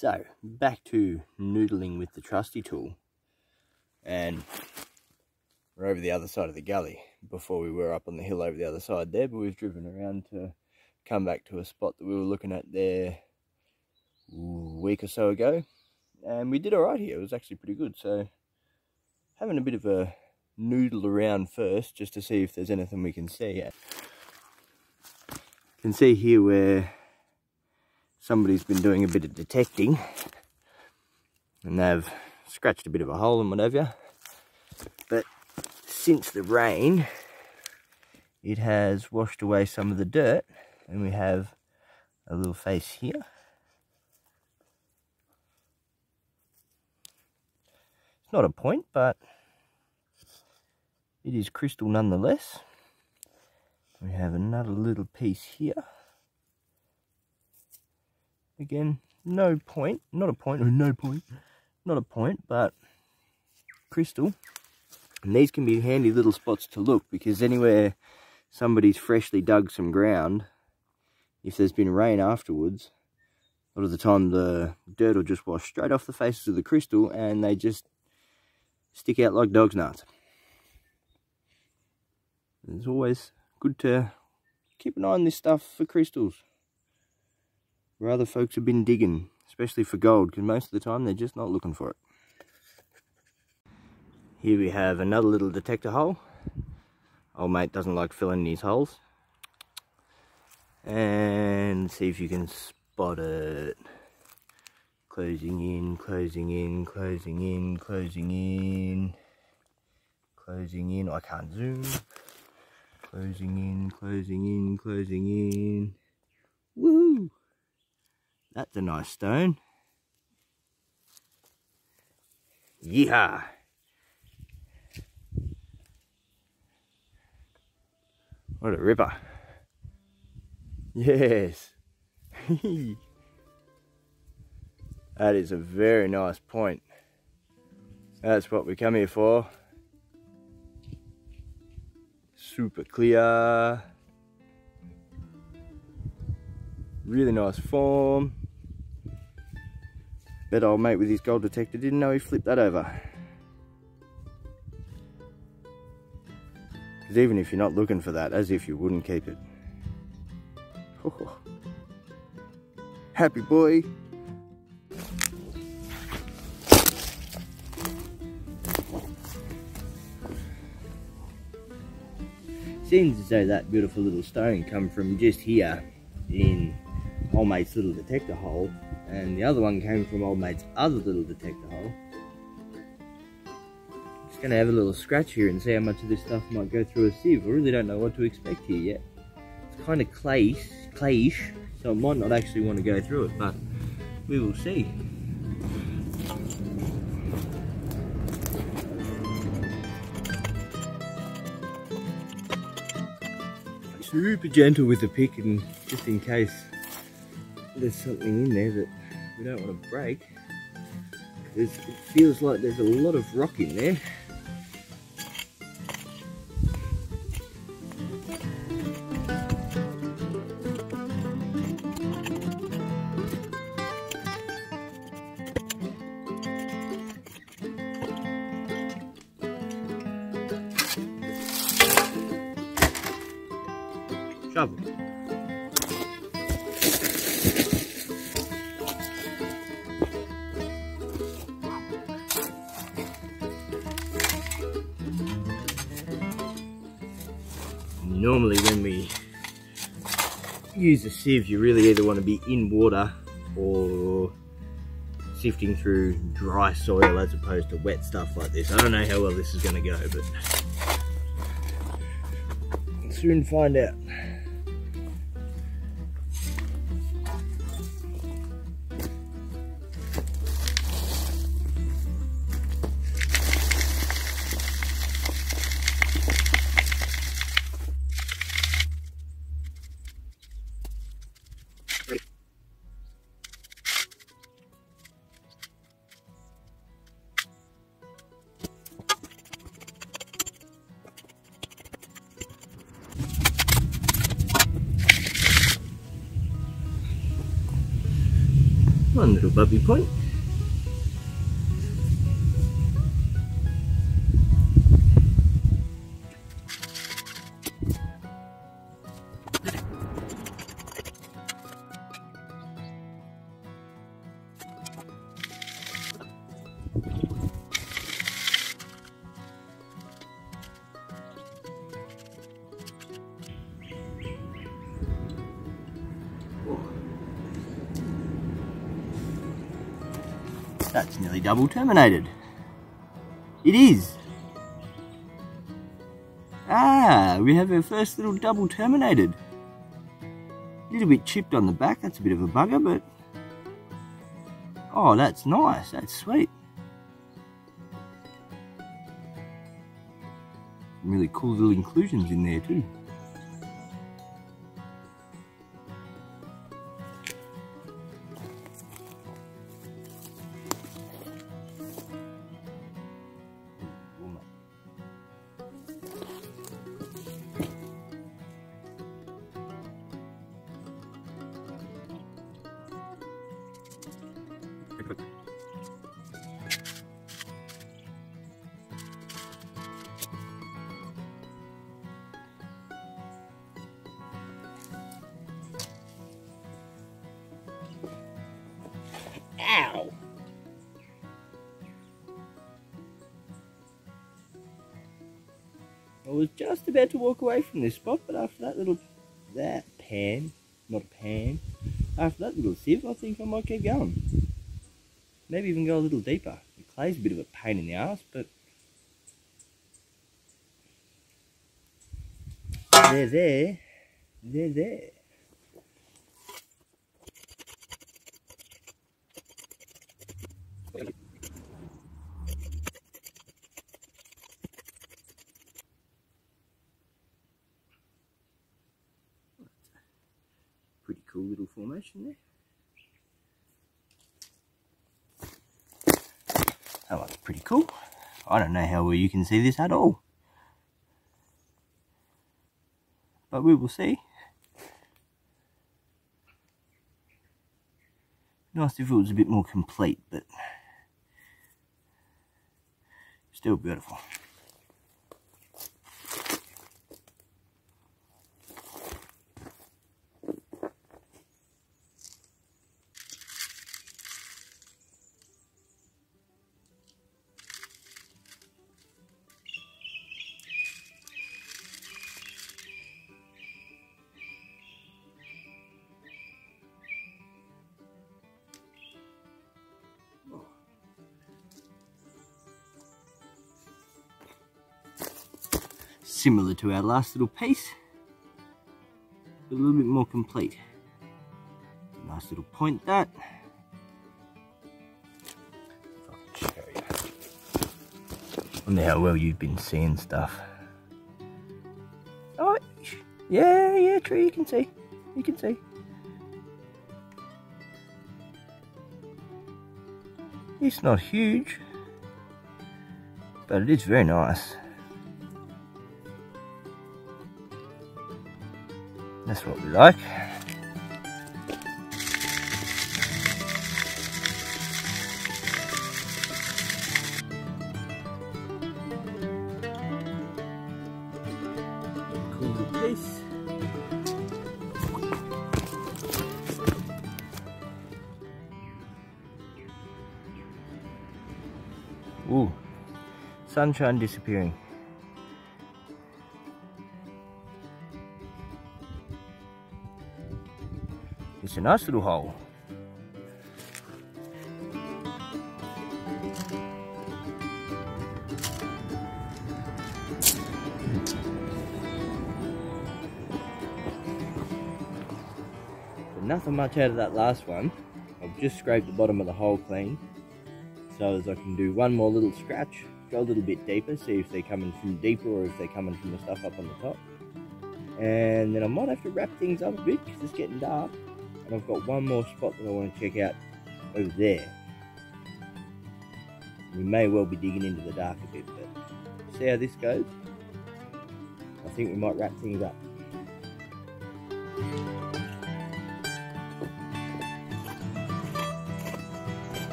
So, back to noodling with the trusty tool, and we're over the other side of the gully. Before we were up on the hill over the other side there, but we've driven around to come back to a spot that we were looking at there a week or so ago, and we did alright here. It was actually pretty good, so having a bit of a noodle around first just to see if there's anything we can see. You can see here where somebody's been doing a bit of detecting and they've scratched a bit of a hole and whatever, but since the rain it has washed away some of the dirt and we have a little face here. It's not a point, but it is crystal nonetheless. We have another little piece here. Again, no point, not a point, or no point, not a point, but crystal. And these can be handy little spots to look, because anywhere somebody's freshly dug some ground, if there's been rain afterwards, a lot of the time the dirt will just wash straight off the faces of the crystal and they just stick out like dog's nuts. It's always good to keep an eye on this stuff for crystals, where other folks have been digging, especially for gold, because most of the time they're just not looking for it. Here we have another little detector hole. Old mate doesn't like filling these holes. And see if you can spot it. Closing in, closing in, closing in, closing in, closing in. I can't zoom. Closing in, closing in, closing in. Woo! That's a nice stone. Yeehaw! What a ripper. Yes. That is a very nice point. That's what we come here for. Super clear. Really nice form. Bet old mate with his gold detector didn't know he flipped that over. Because even if you're not looking for that, as if you wouldn't keep it. Oh. Happy boy. Seems as though that beautiful little stone come from just here in old mate's little detector hole, and the other one came from old mate's other little detector hole. Just gonna have a little scratch here and see how much of this stuff might go through a sieve. I really don't know what to expect here yet. It's kind of clayish, so I might not actually want to go through it, but we will see. Super gentle with the pick, and just in case there's something in there that we don't want to break, because it feels like there's a lot of rock in there. Shovel. Normally when we use a sieve, you really either want to be in water or sifting through dry soil as opposed to wet stuff like this. I don't know how well this is going to go, but we'll soon find out. One little bubby point. That's nearly double terminated. It is. Ah, we have our first little double terminated. A little bit chipped on the back, that's a bit of a bugger, but oh, that's nice, that's sweet. Some really cool little inclusions in there too. Ow! I was just about to walk away from this spot, but after that little, after that little sieve, I think I might keep going. Maybe even go a little deeper. The clay's a bit of a pain in the ass, but they're there. They're there. Pretty cool little formation there. Oh, that's pretty cool. I don't know how well you can see this at all, but we will see. Nice if it was a bit more complete, but still beautiful. Similar to our last little piece, but a little bit more complete. Nice little point that. If I can show you. I wonder how well you've been seeing stuff. Oh, yeah, true, you can see. You can see. It's not huge, but it is very nice. That's what we like. Cool little piece. Ooh, sunshine disappearing. It's a nice little hole. But nothing much out of that last one. I've just scraped the bottom of the hole clean, so as I can do one more little scratch, go a little bit deeper, see if they're coming from deeper or if they're coming from the stuff up on the top. And then I might have to wrap things up a bit because it's getting dark. And I've got one more spot that I want to check out over there. We may well be digging into the dark a bit, but see how this goes. I think we might wrap things up.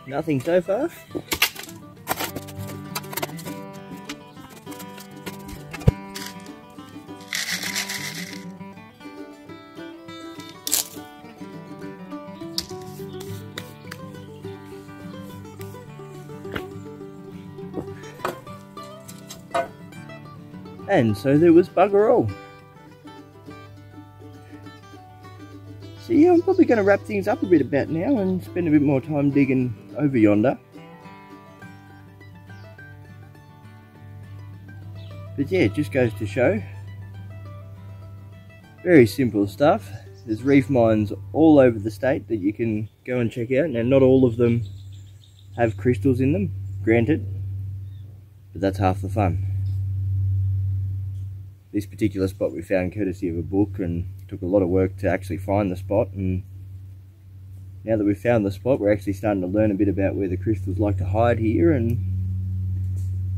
Nothing so far. And so there was bugger all. So yeah, I'm probably going to wrap things up a bit about now and spend a bit more time digging over yonder. But yeah, it just goes to show. Very simple stuff. There's reef mines all over the state that you can go and check out. Now, not all of them have crystals in them, granted, but that's half the fun. This particular spot we found courtesy of a book, and took a lot of work to actually find the spot, and now that we've found the spot, we're actually starting to learn a bit about where the crystals like to hide here, and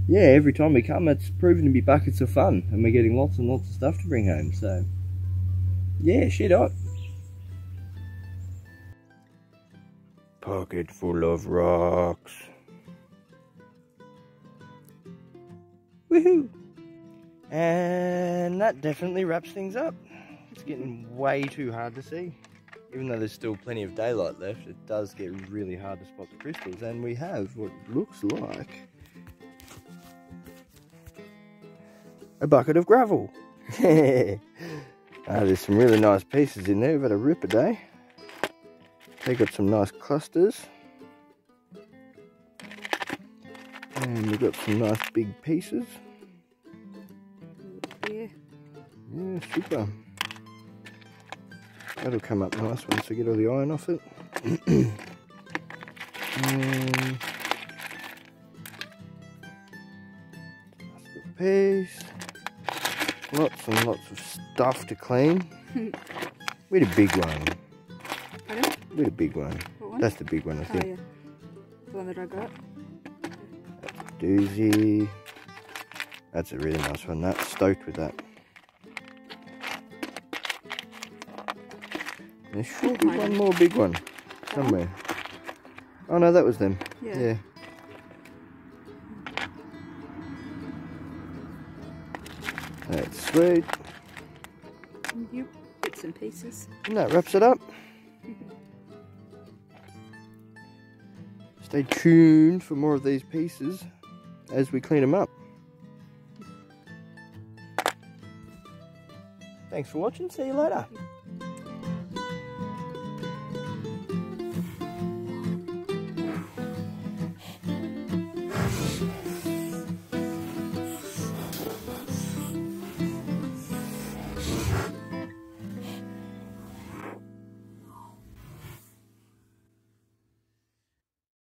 yeah, every time we come it's proven to be buckets of fun, and we're getting lots and lots of stuff to bring home, so yeah, shit hot. Pocket full of rocks. Woohoo! And that definitely wraps things up. It's getting way too hard to see. Even though there's still plenty of daylight left, it does get really hard to spot the crystals. And we have what looks like a bucket of gravel. There's some really nice pieces in there. We've had a ripper day. They've got some nice clusters. And we've got some nice big pieces. Yeah, super. That'll come up nice once we get all the iron off it. Nice little piece. Lots and lots of stuff to clean. We had a big one. Pardon? We had a big one. What one? That's the big one, I think. Oh, yeah. The one that I got. That's a doozy. That's a really nice one. That's stoked with that. There should be one more big one somewhere. Oh no, that was them. Yeah. That's sweet. Yep, bits and pieces. And that wraps it up. Stay tuned for more of these pieces as we clean them up. Thanks for watching. See you later.